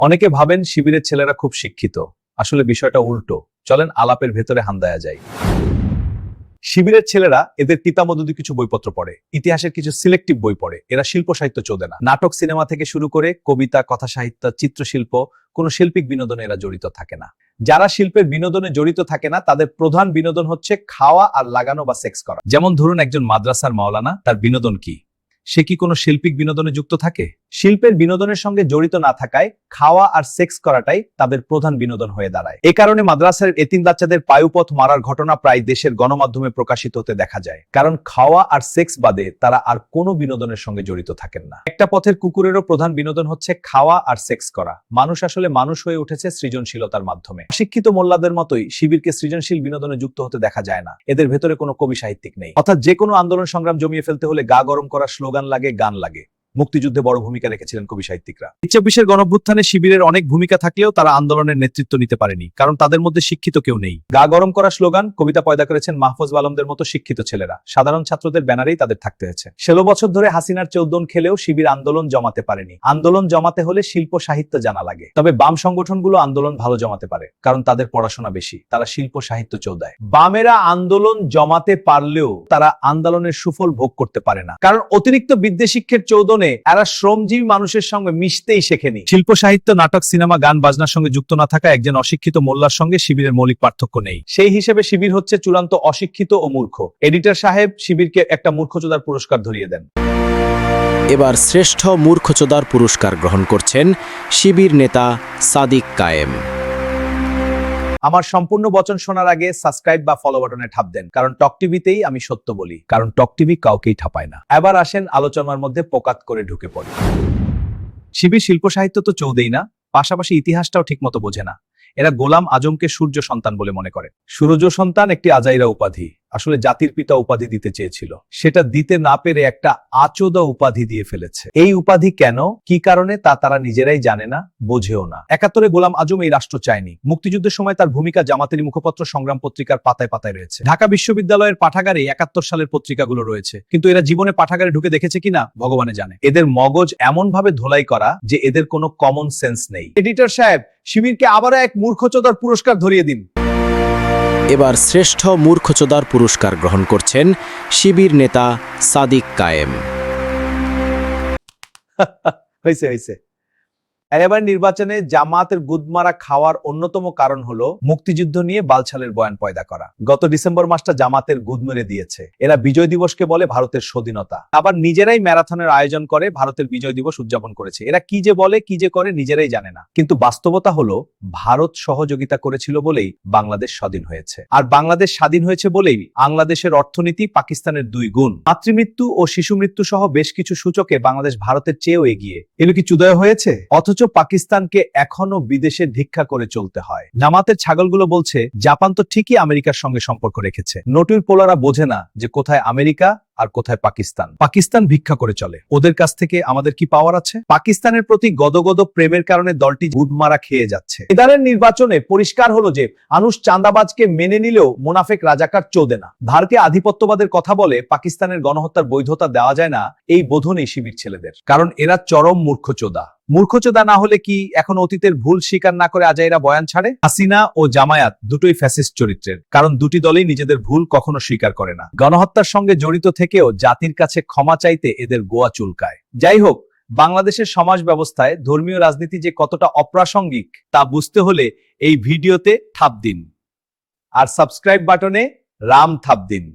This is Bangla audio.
অনেকে ভাবেন শিবিরের ছেলেরা খুব শিক্ষিত, আসলে বিষয়টা উল্টো। চলেন আলাপের ভেতরে হান্দায়া যাই। শিবিরের ছেলেরা এদের পিতামদুদি কিছু বইপত্র পড়ে, ইতিহাসের কিছু সিলেক্টিভ বই পড়ে। এরা শিল্প সাহিত্য চোদে না। নাটক সিনেমা থেকে শুরু করে কবিতা, কথা সাহিত্য, চিত্রশিল্প, কোন শিল্পিক বিনোদনে এরা জড়িত থাকে না। যারা শিল্পের বিনোদনে জড়িত থাকে না তাদের প্রধান বিনোদন হচ্ছে খাওয়া আর লাগানো বা সেক্স করা। যেমন ধরুন একজন মাদ্রাসার মাওলানা, তার বিনোদন কি? সে কি কোনো শিল্পিক বিনোদনে যুক্ত থাকে? শিল্পের বিনোদনের সঙ্গে জড়িত না থাকায় খাওয়া আর সেক্স করাটাই তাদের প্রধান বিনোদন হয়ে দাঁড়ায়। এ কারণে মাদ্রাসার এতিম বাচ্চাদের পায়ুপথ মারার ঘটনা প্রায় দেশের গণমাধ্যমে প্রকাশিত হতে দেখা যায়, কারণ খাওয়া আর সেক্স বাদে তারা আর কোনো বিনোদনের সঙ্গে জড়িত থাকেন না। একটা পথের কুকুরেরও প্রধান বিনোদন হচ্ছে খাওয়া আর সেক্স করা। মানুষ আসলে মানুষ হয়ে উঠেছে সৃজনশীলতার মাধ্যমে। অশিক্ষিত মোল্লাদের মতোই শিবিরকে সৃজনশীল বিনোদনে যুক্ত হতে দেখা যায় না। এদের ভেতরে কোনো কবি সাহিত্যিক নেই, অর্থাৎ যে কোনো আন্দোলন সংগ্রাম জমিয়ে ফেলতে হলে গা গরম করা স্লোগান লাগে, গান লাগে। মুক্তিযুদ্ধে বড় ভূমিকা রেখেছিলেন কবি সাহিত্যিকরা। ২৬ গণঅভ্যুত্থানে শিবিরের অনেক ভূমিকা থাকলেও তারা আন্দোলনের নেতৃত্ব নিতে পারেনি, কারণ তাদের মধ্যে শিক্ষিত কেউ নেই। গা গরম করা স্লোগান, কবিতা পয়দা করেছেন মাহফুজ আলমদের মতো শিক্ষিত ছেলেরা। সাধারণ ছাত্রদের ব্যানারেই তাদের থাকতে হয়েছে। 16 বছর ধরে হাসিনার চৌদ্দন খেলেও শিবির আন্দোলন জমাতে পারেনি। আন্দোলন জমাতে হলে শিল্প সাহিত্য জানা লাগে। তবে বাম সংগঠনগুলো আন্দোলন ভালো জমাতে পারে, কারণ তাদের পড়াশোনা বেশি, তারা শিল্প সাহিত্য চৌদায়। বামেরা আন্দোলন জমাতে পারলেও তারা আন্দোলনের সুফল ভোগ করতে পারে না, কারণ অতিরিক্ত বিদ্বেষিক্ষের চৌদনে এরা শ্রমজীবী মানুষের সঙ্গে মিশতেই শেখেনি। শিল্প সাহিত্য, নাটক, সিনেমা, গান বাজনার সঙ্গে যুক্ত না থাকা একজন অশিক্ষিত মোল্লার সঙ্গে শিবিরের মৌলিক পার্থক্য নেই। সেই হিসেবে শিবির হচ্ছে চূড়ান্ত অশিক্ষিত ও মূর্খ। এডিটর সাহেব শিবিরকে একটা মূর্খচোদার পুরস্কার ধরিয়ে দেন। এবার শ্রেষ্ঠ মূর্খচোদার পুরস্কার গ্রহণ করছেন শিবির নেতা সাদিক কায়েম। আমার সম্পূর্ণ বচন শোনার আগে সাবস্ক্রাইব বা ফলো বাটনে ঠাপ দেন, কারণ টক টিভিতেই আমি সত্য বলি, কারণ টক টিভি কাউকেই ঠাপায় না। এবার আসেন আলোচনার মধ্যে পোকাত করে ঢুকে পড়ি। শিবির শিল্প সাহিত্য তো চৌদেই না, পাশাপাশি ইতিহাসটাও ঠিকমতো বোঝে না। এরা গোলাম আজমকে সূর্য সন্তান বলে মনে করে। সূর্য সন্তান একটি আজাইরা উপাধি, আসলে জাতির পিতা উপাধি দিতে চেয়েছিল, সেটা দিতে না পেরে একটা আচোদা উপাধি দিয়ে ফেলেছে। এই উপাধি কেন, কি কারণে তা তারা নিজেরাই জানে না, বোঝেও না। ৭১ গোলাম আজম এই রাষ্ট্র চায়নি। মুক্তিযুদ্ধের সময় তার ভূমিকা জামাতেরই মুখপত্র সংগ্রাম পত্রিকার পাতায় পাতায় রয়েছে। ঢাকা বিশ্ববিদ্যালয়ের পাঠাগারে ৭১ সালের পত্রিকাগুলো রয়েছে, কিন্তু এরা জীবনে পাঠাগারে ঢুকে দেখেছে কিনা ভগবানে জানে। এদের মগজ এমন ভাবে ধোলাই করা যে এদের কোনো কমন সেন্স নেই। এডিটর সাহেব, শিবিরকে আবারও এক মূর্খচোদার পুরস্কার ধরিয়ে দিন। এবার শ্রেষ্ঠ মূর্খচোদার পুরস্কার গ্রহণ করছেন শিবির নেতা সাদিক কায়েম। হয়েছে হয়েছে। এবার নির্বাচনে জামাতের গুদমারা খাওয়ার অন্যতম কারণ হলো মুক্তিযুদ্ধ নিয়ে বালছালের বয়ান পয়দা করা। গত ডিসেম্বর মাসটা জামাতের গুদ মেরে দিয়েছে। এরা বিজয় দিবসকে বলে ভারতের স্বাধীনতা, আবার নিজেরাই ম্যারাথনের আয়োজন করে ভারতের বিজয় দিবস উদযাপন করেছে। এরা কি যে বলে কি যে করে নিজেরাই জানে না, কিন্তু বাস্তবতা হলো ভারত সহযোগিতা করেছিল বলেই বাংলাদেশ স্বাধীন হয়েছে। আর বাংলাদেশ স্বাধীন হয়েছে বলেই বাংলাদেশের অর্থনীতি পাকিস্তানের 2 গুণ। মাতৃমৃত্যু ও শিশু মৃত্যু সহ বেশ কিছু সূচকে বাংলাদেশ ভারতের চেয়েও এগিয়ে। এগুলো কি চুদয় হয়েছে? অথচ পাকিস্তানকে এখনো বিদেশে ভিক্ষা করে চলতে হয়। জামাতের ছাগলগুলো বলছে জাপান তো ঠিকই আমেরিকার সঙ্গে সম্পর্ক রেখেছে। নটুর পোলারা বোঝে না যে কোথায় আমেরিকা আর কোথায় পাকিস্তান। পাকিস্তান ভিক্ষা করে চলে, ওদের কাছ থেকে আমাদের কি পাওয়ার আছে? পাকিস্তানের প্রতি গদগদ প্রেমের কারণে দলটি গুদমারা খেয়ে যাচ্ছে। এবারের নির্বাচনে পরিষ্কার হলো যে আনুশ চাঁদাবাজকে মেনে নিলেও মুনাফেক রাজাকার চোদে না। ভারতীয় আধিপত্যবাদের কথা বলে পাকিস্তানের গণহত্যার বৈধতা দেওয়া যায় না, এই বোধনেই শিবির ছেলেদের, কারণ এরা চরম মূর্খচোদা। মূর্খচোদা না হলে কি এখন অতীতের ভুল স্বীকার না করে আজাইরা বয়ান ছাড়ে? হাসিনা ও জামায়াত দুটোই ফ্যাসিস্ট চরিত্রের, কারণ দুটি দলই নিজেদের ভুল কখনো স্বীকার করে না। গণহত্যার সঙ্গে জড়িত থেকেও জাতির কাছে ক্ষমা চাইতে এদের গোয়া চুলকায়। যাই হোক, বাংলাদেশের সমাজ ব্যবস্থায় ধর্মীয় রাজনীতি যে কতটা অপ্রাসঙ্গিক তা বুঝতে হলে এই ভিডিওতে ঠাপ দিন আর সাবস্ক্রাইব বাটনে রাম থাপ দিন।